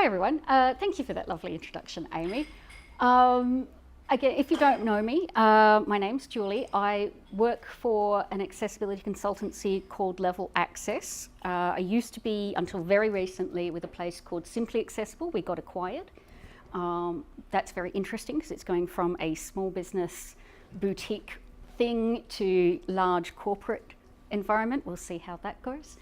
Hi everyone, thank you for that lovely introduction, Amy. Again, if you don't know me, my name's Julie. I work for an accessibility consultancy called Level Access. I used to be, until very recently, with a place called Simply Accessible. We got acquired. That's very interesting because it's going from a small business boutique thing to large corporate environment. We'll see how that goes.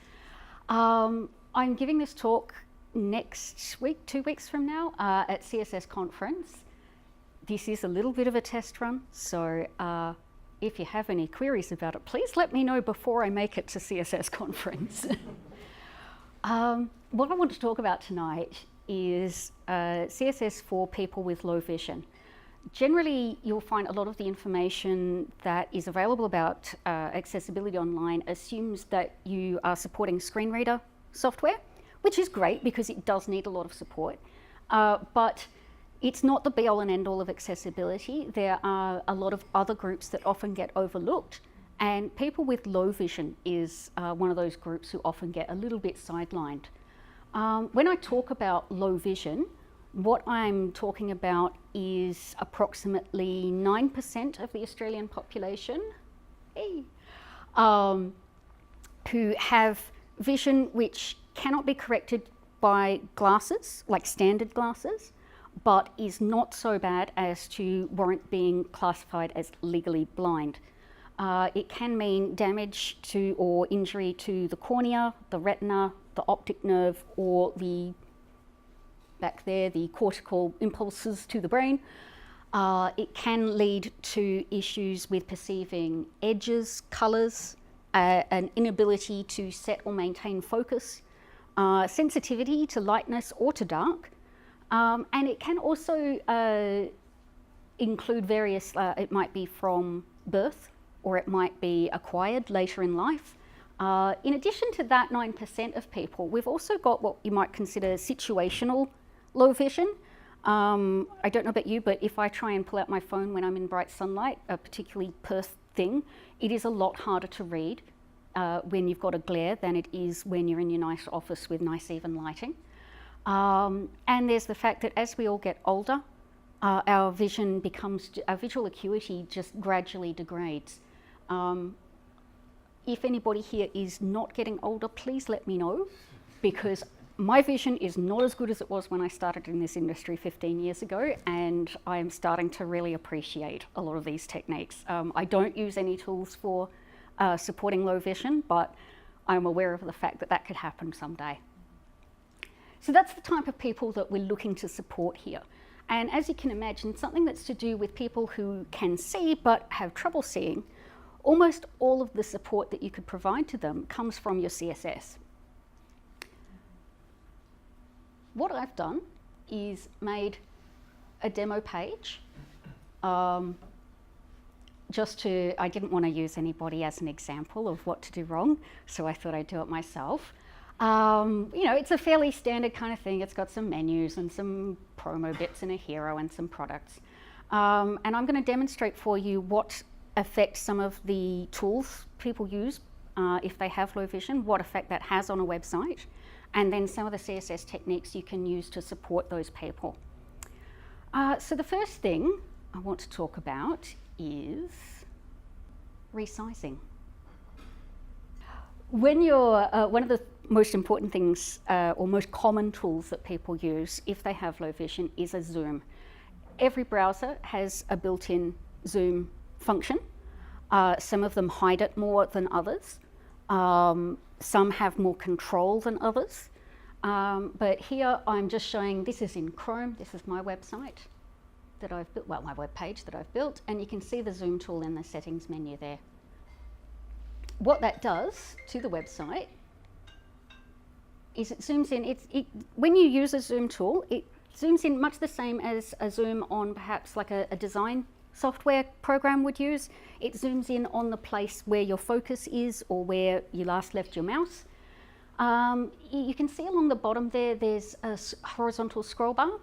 I'm giving this talk next week, 2 weeks from now, at CSS conference. This is a little bit of a test run, so if you have any queries about it, please let me know before I make it to CSS conference. What I want to talk about tonight is CSS for people with low vision. Generally, you'll find a lot of the information that is available about accessibility online assumes that you are supporting screen reader software, which is great because it does need a lot of support. But it's not the be-all and end-all of accessibility. There are a lot of other groups that often get overlooked, and people with low vision is one of those groups who often get a little bit sidelined. When I talk about low vision, what I'm talking about is approximately 9% of the Australian population who have vision which cannot be corrected by glasses, like standard glasses, but is not so bad as to warrant being classified as legally blind. It can mean damage to or injury to the cornea, the retina, the optic nerve, or the back there, the cortical impulses to the brain. It can lead to issues with perceiving edges, colours, an inability to set or maintain focus, sensitivity to lightness or to dark, and it can also include various, it might be from birth or it might be acquired later in life. In addition to that 9% of people, we've also got what you might consider situational low vision. I don't know about you, but if I try and pull out my phone when I'm in bright sunlight, a particularly Perth thing, it is a lot harder to read when you've got a glare than it is when you're in your nice office with nice even lighting. And there's the fact that as we all get older, our vision becomes, our visual acuity just gradually degrades. If anybody here is not getting older, please let me know, because my vision is not as good as it was when I started in this industry 15 years ago, and I am starting to really appreciate a lot of these techniques. I don't use any tools for supporting low vision, but I'm aware of the fact that that could happen someday. So that's the type of people that we're looking to support here. And as you can imagine, something that's to do with people who can see but have trouble seeing, almost all of the support that you could provide to them comes from your CSS. What I've done is made a demo page I didn't want to use anybody as an example of what to do wrong, so I thought I'd do it myself. You know, it's a fairly standard kind of thing. It's got some menus and some promo bits and a hero and some products. And I'm going to demonstrate for you what effect some of the tools people use if they have low vision, what effect that has on a website, and then some of the CSS techniques you can use to support those people. So the first thing I want to talk about is resizing. When you're, one of the most important things or most common tools that people use if they have low vision is a zoom. Every browser has a built-in zoom function. Some of them hide it more than others. Some have more control than others. But here I'm just showing, this is in Chrome, this is my website that I've built, well, my web page that I've built, and you can see the zoom tool in the settings menu there. What that does to the website is it zooms in, when you use a zoom tool, it zooms in much the same as a zoom on perhaps like a design software program would use. It zooms in on the place where your focus is or where you last left your mouse. You can see along the bottom there, there's a horizontal scroll bar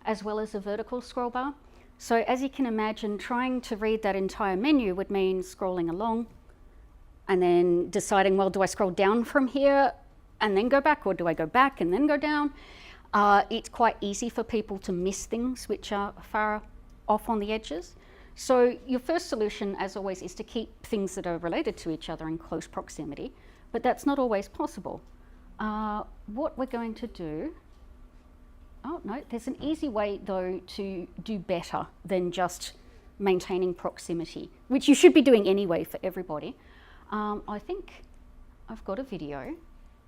as well as a vertical scroll bar. So as you can imagine, trying to read that entire menu would mean scrolling along and then deciding, well, do I scroll down from here and then go back, or do I go back and then go down? It's quite easy for people to miss things which are far off on the edges. So your first solution, as always, is to keep things that are related to each other in close proximity, but that's not always possible. What we're going to do, oh no, there's an easy way though to do better than just maintaining proximity, which you should be doing anyway for everybody. I think I've got a video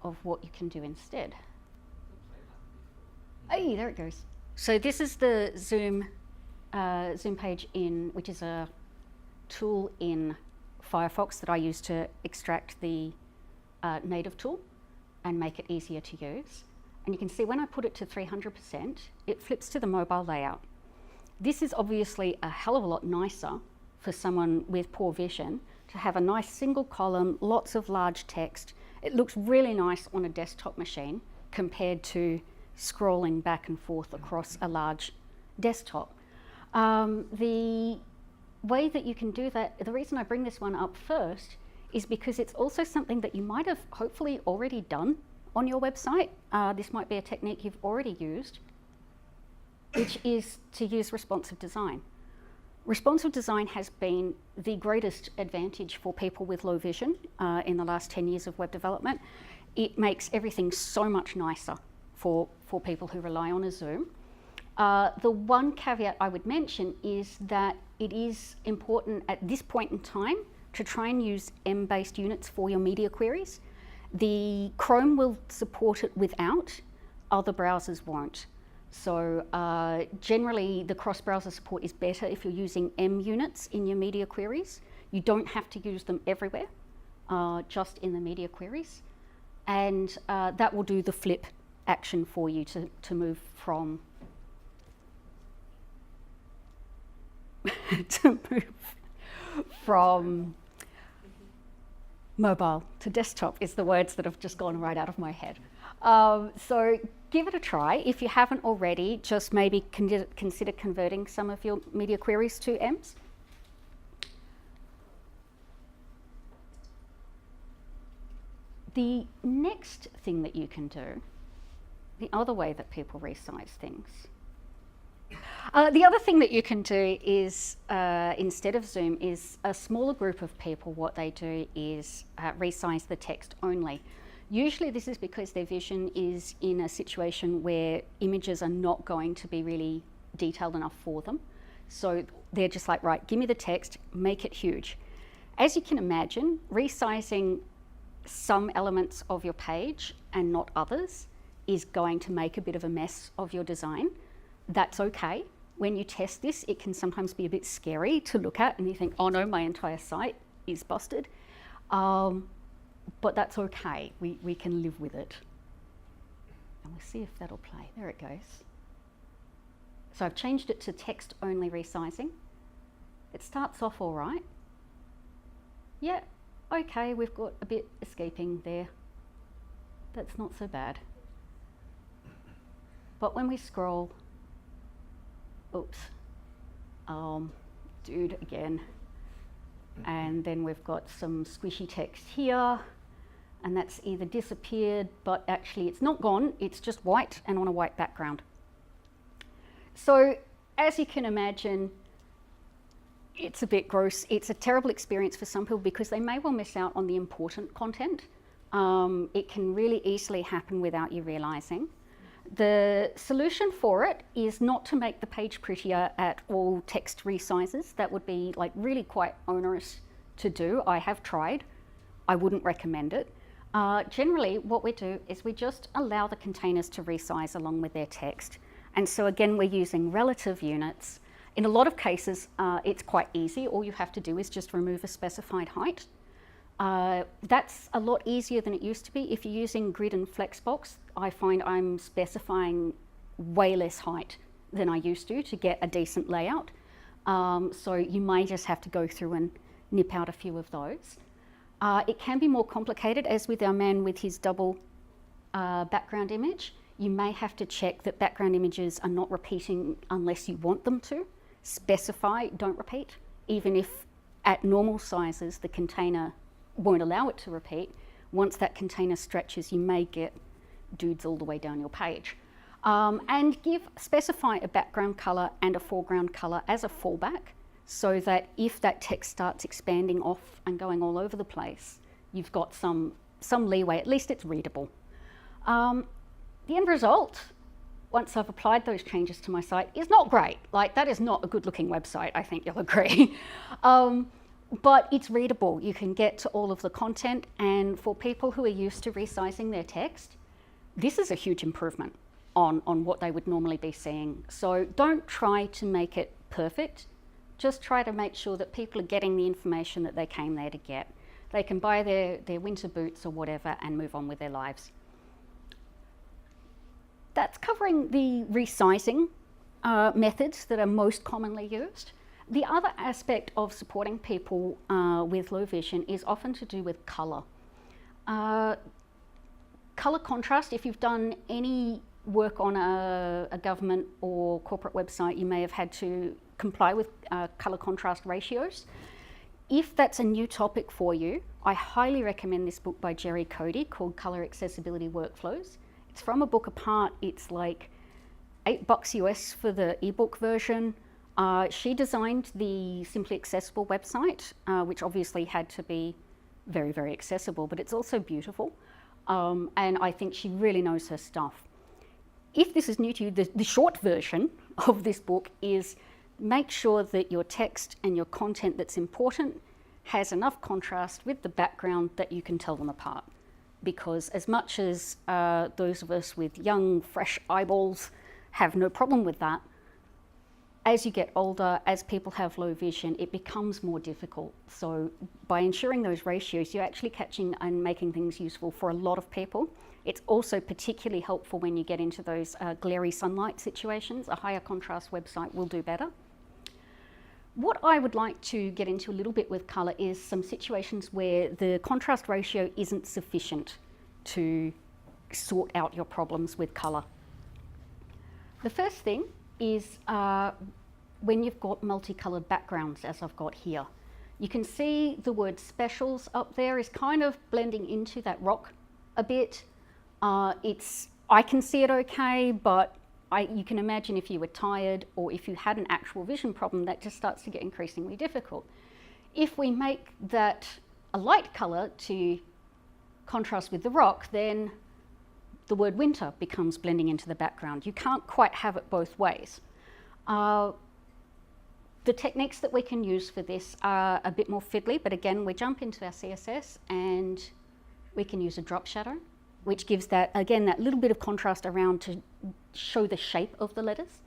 of what you can do instead. Hey, there it goes. So this is the Zoom page which is a tool in Firefox that I use to extract the native tool and make it easier to use. And you can see when I put it to 300%, it flips to the mobile layout. This is obviously a hell of a lot nicer for someone with poor vision to have a nice single column, lots of large text. It looks really nice on a desktop machine compared to scrolling back and forth across a large desktop. The way that you can do that, the reason I bring this one up first is because it's also something that you might have hopefully already done on your website. This might be a technique you've already used, which is to use responsive design. Responsive design has been the greatest advantage for people with low vision in the last 10 years of web development. It makes everything so much nicer for people who rely on a zoom. The one caveat I would mention is that it is important at this point in time to try and use M-based units for your media queries. The Chrome will support it without, other browsers won't. So generally the cross-browser support is better if you're using M units in your media queries. You don't have to use them everywhere, just in the media queries. And that will do the flip action for you to move from from mobile to desktop is the words that have just gone right out of my head. So give it a try. If you haven't already, just maybe consider converting some of your media queries to M's. The next thing that you can do, the other way that people resize things, the other thing that you can do is, instead of Zoom, is a smaller group of people, what they do is resize the text only. Usually this is because their vision is in a situation where images are not going to be really detailed enough for them. So they're just like, right, give me the text, make it huge. As you can imagine, resizing some elements of your page and not others is going to make a bit of a mess of your design. That's okay. When you test this, it can sometimes be a bit scary to look at and you think, oh no, my entire site is busted. But that's okay. We can live with it. And we'll see if that'll play. There it goes. So I've changed it to text-only resizing. It starts off all right. Yeah, okay, we've got a bit escaping there. That's not so bad. But when we scroll, oops, dude again. And then we've got some squishy text here, and that's either disappeared, but actually it's not gone, it's just white and on a white background. So as you can imagine, it's a bit gross. It's a terrible experience for some people because they may well miss out on the important content. It can really easily happen without you realizing. The solution for it is not to make the page prettier at all text resizes. That would be like really quite onerous to do. I have tried. I wouldn't recommend it. Generally, what we do is we just allow the containers to resize along with their text. And so again, we're using relative units. In a lot of cases, it's quite easy. All you have to do is just remove a specified height. That's a lot easier than it used to be. If you're using grid and flexbox, I find I'm specifying way less height than I used to get a decent layout. So you may just have to go through and nip out a few of those. It can be more complicated, as with our man with his double background image. You may have to check that background images are not repeating unless you want them to. Specify, don't repeat. Even if at normal sizes the container won't allow it to repeat, once that container stretches, you may get dudes all the way down your page. And specify a background color and a foreground color as a fallback, so that if that text starts expanding off and going all over the place, you've got some leeway, at least it's readable. The end result, once I've applied those changes to my site, is not great. Like, that is not a good looking website, I think you'll agree. But it's readable. You can get to all of the content, and for people who are used to resizing their text, this is a huge improvement on what they would normally be seeing. So don't try to make it perfect. Just try to make sure that people are getting the information that they came there to get. They can buy their winter boots or whatever and move on with their lives. That's covering the resizing methods that are most commonly used. The other aspect of supporting people with low vision is often to do with color. Color contrast, if you've done any work on a government or corporate website, you may have had to comply with color contrast ratios. If that's a new topic for you, I highly recommend this book by Jerry Cody called Color Accessibility Workflows. It's from a book apart. It's like $8 US for the ebook version. She designed the Simply Accessible website, which obviously had to be very, very accessible, but it's also beautiful. And I think she really knows her stuff. If this is new to you, the short version of this book is make sure that your text and your content that's important has enough contrast with the background that you can tell them apart. Because as much as those of us with young, fresh eyeballs have no problem with that, as you get older, as people have low vision, it becomes more difficult. So by ensuring those ratios, you're actually catching and making things useful for a lot of people. It's also particularly helpful when you get into those glary sunlight situations. A higher contrast website will do better. What I would like to get into a little bit with color is some situations where the contrast ratio isn't sufficient to sort out your problems with color. The first thing is when you've got multicolored backgrounds, as I've got here. You can see the word specials up there is kind of blending into that rock a bit. I can see it okay, but you can imagine if you were tired or if you had an actual vision problem, that just starts to get increasingly difficult. If we make that a light color to contrast with the rock, then the word winter becomes blending into the background. You can't quite have it both ways. The techniques that we can use for this are a bit more fiddly, but again, we jump into our CSS and we can use a drop shadow, which gives that, again, that little bit of contrast around to show the shape of the letters.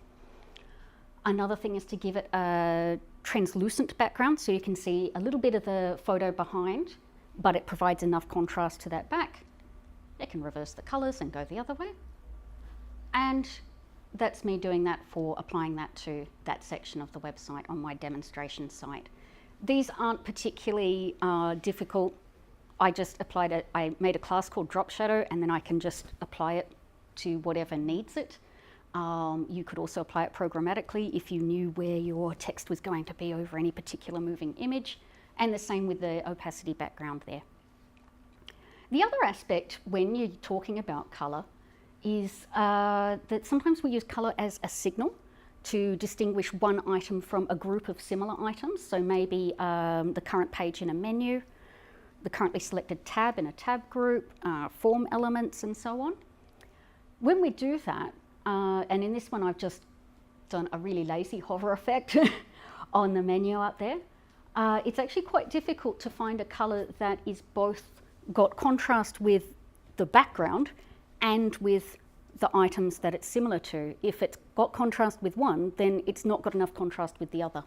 Another thing is to give it a translucent background, so you can see a little bit of the photo behind, but it provides enough contrast to that back. You can reverse the colors and go the other way. And that's me doing that for applying that to that section of the website on my demonstration site. These aren't particularly difficult. I just applied it, I made a class called Drop Shadow, and then I can just apply it to whatever needs it. You could also apply it programmatically if you knew where your text was going to be over any particular moving image, and the same with the opacity background there. The other aspect when you're talking about color is that sometimes we use color as a signal to distinguish one item from a group of similar items. So maybe the current page in a menu, the currently selected tab in a tab group, form elements, and so on. When we do that, and in this one I've just done a really lazy hover effect on the menu up there, it's actually quite difficult to find a color that is both got contrast with the background and with the items that it's similar to. If it's got contrast with one, then it's not got enough contrast with the other.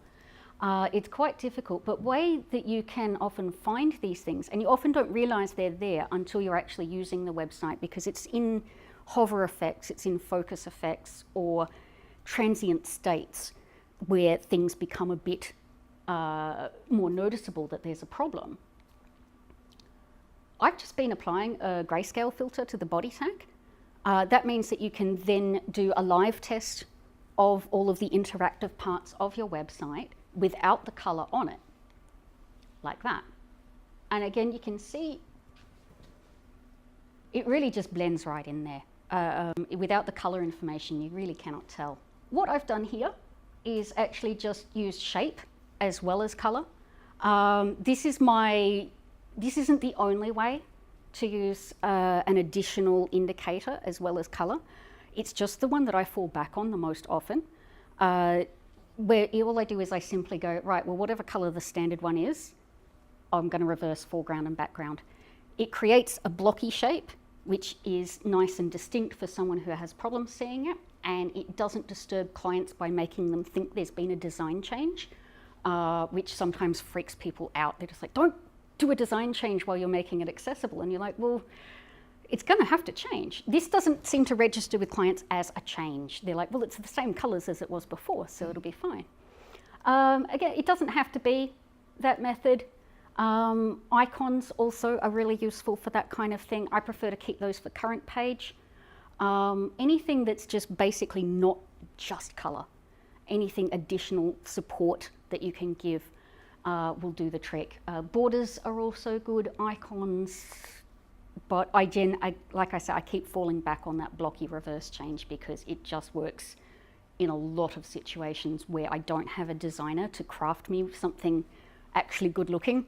It's quite difficult, but way that you can often find these things, and you often don't realize they're there until you're actually using the website, because it's in hover effects, it's in focus effects or transient states where things become a bit more noticeable that there's a problem. I've just been applying a Grayscale filter to the body tag. That means that you can then do a live test of all of the interactive parts of your website without the color on it, like that. And again, you can see it really just blends right in there. without the color information, you really cannot tell. What I've done here is actually just use shape as well as color. This isn't the only way to use an additional indicator as well as color. It's just the one that I fall back on the most often, where all I do is I simply go, right, well, whatever color the standard one is, I'm going to reverse foreground and background. It creates a blocky shape, which is nice and distinct for someone who has problems seeing it, and it doesn't disturb clients by making them think there's been a design change, which sometimes freaks people out. They're just like, don't do a design change while you're making it accessible. And you're like, well, it's going to have to change. This doesn't seem to register with clients as a change. They're like, well, it's the same colors as it was before, so it'll be fine. Again, it doesn't have to be that method. Icons also are really useful for that kind of thing. I prefer to keep those for current page. Anything that's just basically not just color, anything additional support that you can give will do the trick. Borders are also good, icons, but like I said, I keep falling back on that blocky reverse change because it just works in a lot of situations where I don't have a designer to craft me something actually good looking.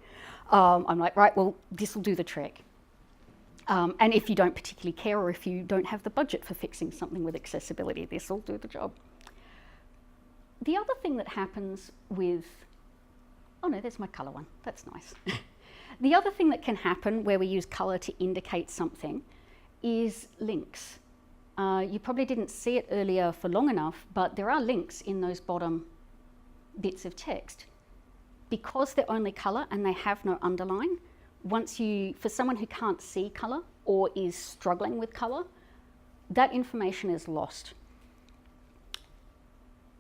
I'm like, right, well, this will do the trick. And if you don't particularly care, or if you don't have the budget for fixing something with accessibility, this will do the job. The other thing that happens with, oh no, there's my color one, that's nice. The other thing that can happen where we use color to indicate something is links. You probably didn't see it earlier for long enough, but there are links in those bottom bits of text. Because they're only color and they have no underline, for someone who can't see color or is struggling with color, that information is lost.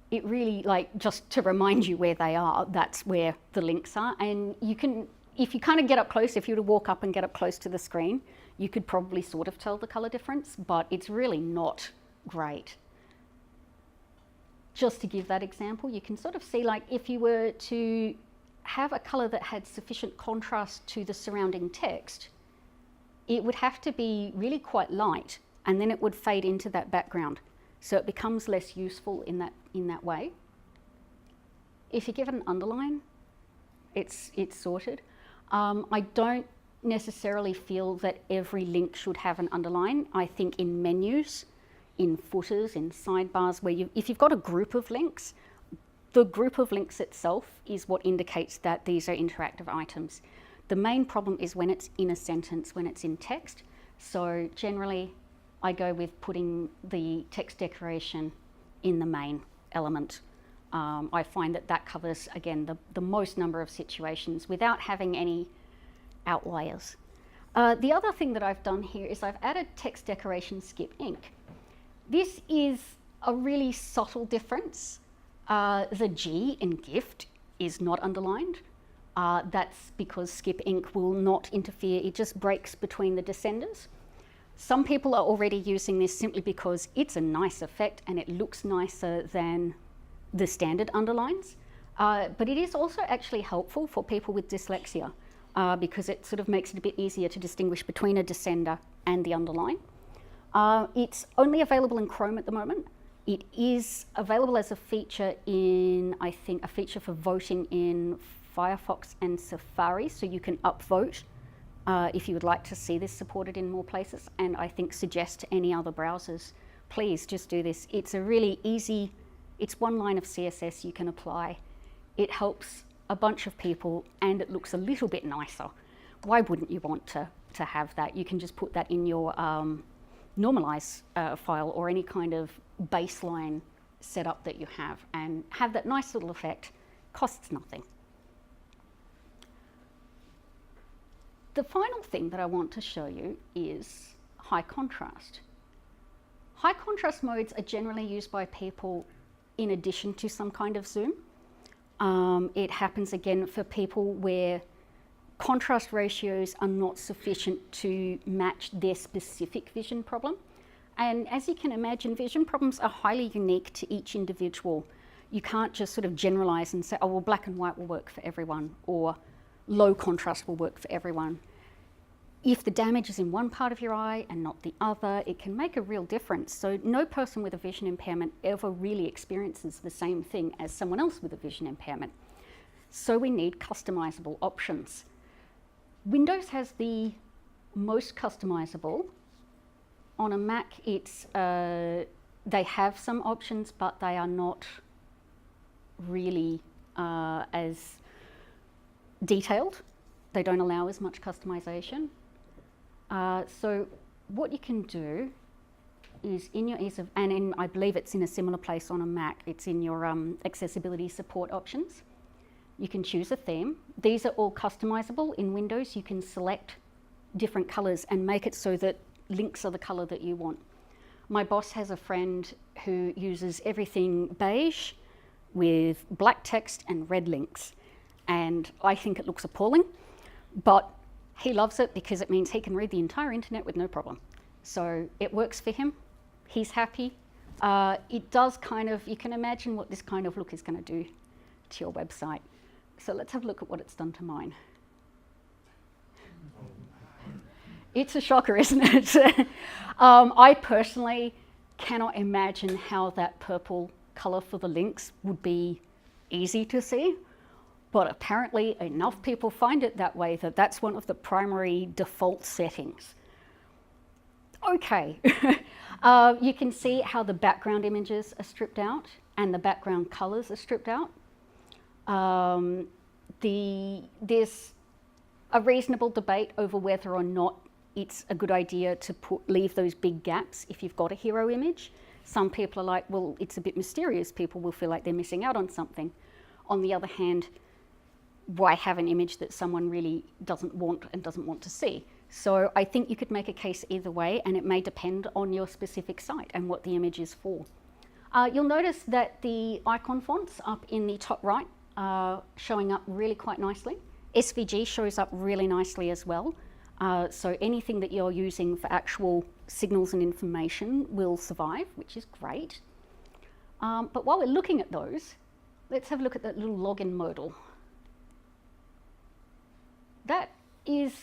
It really, like, just to remind you where they are, that's where the links are. And you can, if you kind of get up close, if you were to walk up and get up close to the screen, you could probably sort of tell the color difference, but it's really not great. Just to give that example, you can sort of see, like, if you were to have a color that had sufficient contrast to the surrounding text, it would have to be really quite light, and then it would fade into that background. So it becomes less useful in that way. If you give it an underline, it's sorted. I don't necessarily feel that every link should have an underline. I think in menus, in footers, in sidebars, where if you've got a group of links, the group of links itself is what indicates that these are interactive items. The main problem is when it's in a sentence, when it's in text. So generally, I go with putting the text decoration in the main element. I find that covers, again, the most number of situations without having any outliers. The other thing that I've done here is I've added text decoration skip ink. This is a really subtle difference. The G in gift is not underlined. That's because skip ink will not interfere. It just breaks between the descenders. Some people are already using this simply because it's a nice effect and it looks nicer than the standard underlines. But it is also actually helpful for people with dyslexia because it sort of makes it a bit easier to distinguish between a descender and the underline. It's only available in Chrome at the moment. It is available as a feature in, I think, a feature for voting in Firefox and Safari, so you can upvote if you would like to see this supported in more places, and I think suggest to any other browsers, please just do this. It's a really easy, it's one line of CSS you can apply. It helps a bunch of people and it looks a little bit nicer. Why wouldn't you want to have that? You can just put that in your normalize file or any kind of baseline setup that you have and have that nice little effect. Costs nothing. The final thing that I want to show you is high contrast. High contrast modes are generally used by people in addition to some kind of zoom. It happens again for people where contrast ratios are not sufficient to match their specific vision problem. And as you can imagine, vision problems are highly unique to each individual. You can't just sort of generalize and say, oh, well, black and white will work for everyone, or low contrast will work for everyone. if the damage is in one part of your eye and not the other, it can make a real difference. So no person with a vision impairment ever really experiences the same thing as someone else with a vision impairment. So we need customizable options. Windows has the most customizable. On a Mac, it's they have some options, but they are not really as detailed. They don't allow as much customization. So what you can do is in your ease of, and I believe it's in a similar place on a Mac, it's in your accessibility support options. You can choose a theme. These are all customizable. In Windows, you can select different colors and make it so that Lynx are the color that you want. My boss has a friend who uses everything beige with black text and red Lynx. And I think it looks appalling, but he loves it because it means he can read the entire internet with no problem. So it works for him. He's happy. It does kind of, you can imagine what this kind of look is going to do to your website. So let's have a look at what it's done to mine. It's a shocker, isn't it? I personally cannot imagine how that purple color for the Lynx would be easy to see. But apparently enough people find it that way that that's one of the primary default settings. Okay, you can see how the background images are stripped out and the background colors are stripped out. There's a reasonable debate over whether or not it's a good idea to leave those big gaps if you've got a hero image. Some people are like, well, it's a bit mysterious. People will feel like they're missing out on something. On the other hand, why have an image that someone really doesn't want and doesn't want to see? So I think you could make a case either way, and it may depend on your specific site and what the image is for. You'll notice that the icon fonts up in the top right are showing up really quite nicely. SVG shows up really nicely as well. So anything that you're using for actual signals and information will survive, which is great. But while we're looking at those, let's have a look at that little login modal. That is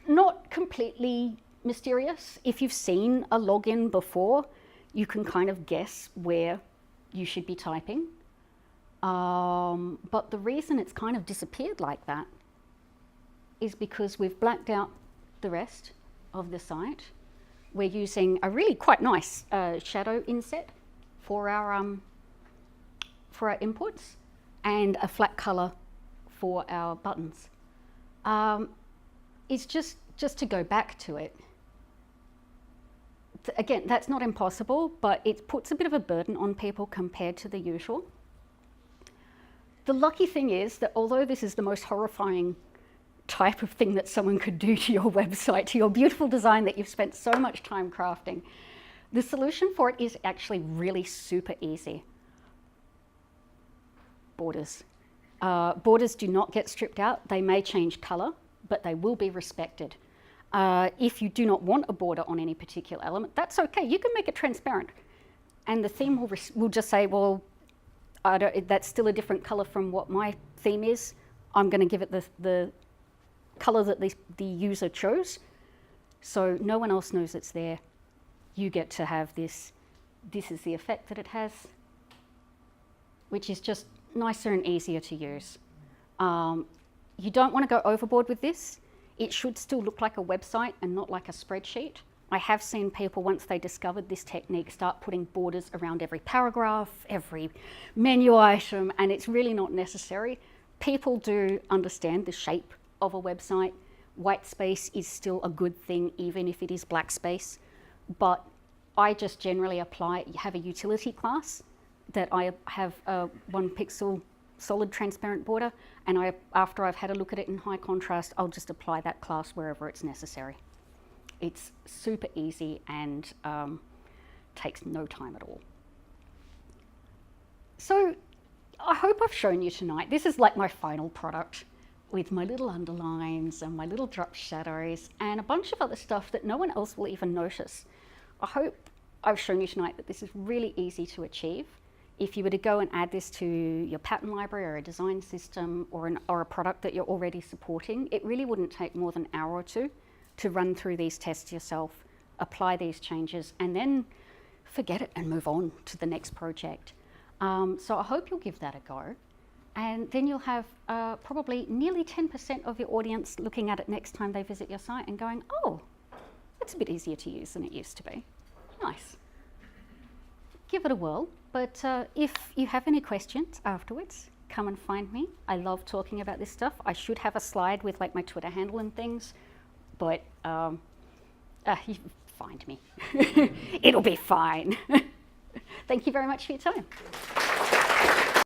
not completely mysterious. If you've seen a login before, you can kind of guess where you should be typing. But the reason it's kind of disappeared like that is because we've blacked out the rest of the site. We're using a really quite nice shadow inset for our inputs and a flat color for our buttons. It's just to go back to it. Again, that's not impossible, but it puts a bit of a burden on people compared to the usual. The lucky thing is that although this is the most horrifying type of thing that someone could do to your website, to your beautiful design that you've spent so much time crafting, the solution for it is actually really super easy. Borders. Borders do not get stripped out. They may change color, but they will be respected. If you do not want a border on any particular element, that's okay. You can make it transparent. And the theme will just say, well, that's still a different color from what my theme is. I'm going to give it the color that the user chose. So no one else knows it's there. You get to have this. This is the effect that it has, which is just nicer and easier to use. You don't want to go overboard with this. It should still look like a website and not like a spreadsheet. I have seen people, once they discovered this technique, start putting borders around every paragraph, every menu item, and it's really not necessary. People do understand the shape of a website. White space is still a good thing, even if it is black space. But I just generally have a utility class that I have a 1 pixel solid transparent border, and after I've had a look at it in high contrast, I'll just apply that class wherever it's necessary. It's super easy and takes no time at all. So I hope I've shown you tonight. This is like my final product with my little underlines and my little drop shadows and a bunch of other stuff that no one else will even notice. I hope I've shown you tonight that this is really easy to achieve. If you were to go and add this to your pattern library or a design system or a product that you're already supporting, it really wouldn't take more than an hour or two to run through these tests yourself, apply these changes, and then forget it and move on to the next project. So I hope you'll give that a go. And then you'll have probably nearly 10% of your audience looking at it next time they visit your site and going, oh, it's a bit easier to use than it used to be. Nice. Give it a whirl. But if you have any questions afterwards, come and find me. I love talking about this stuff. I should have a slide with like my Twitter handle and things, but you find me. It'll be fine. Thank you very much for your time.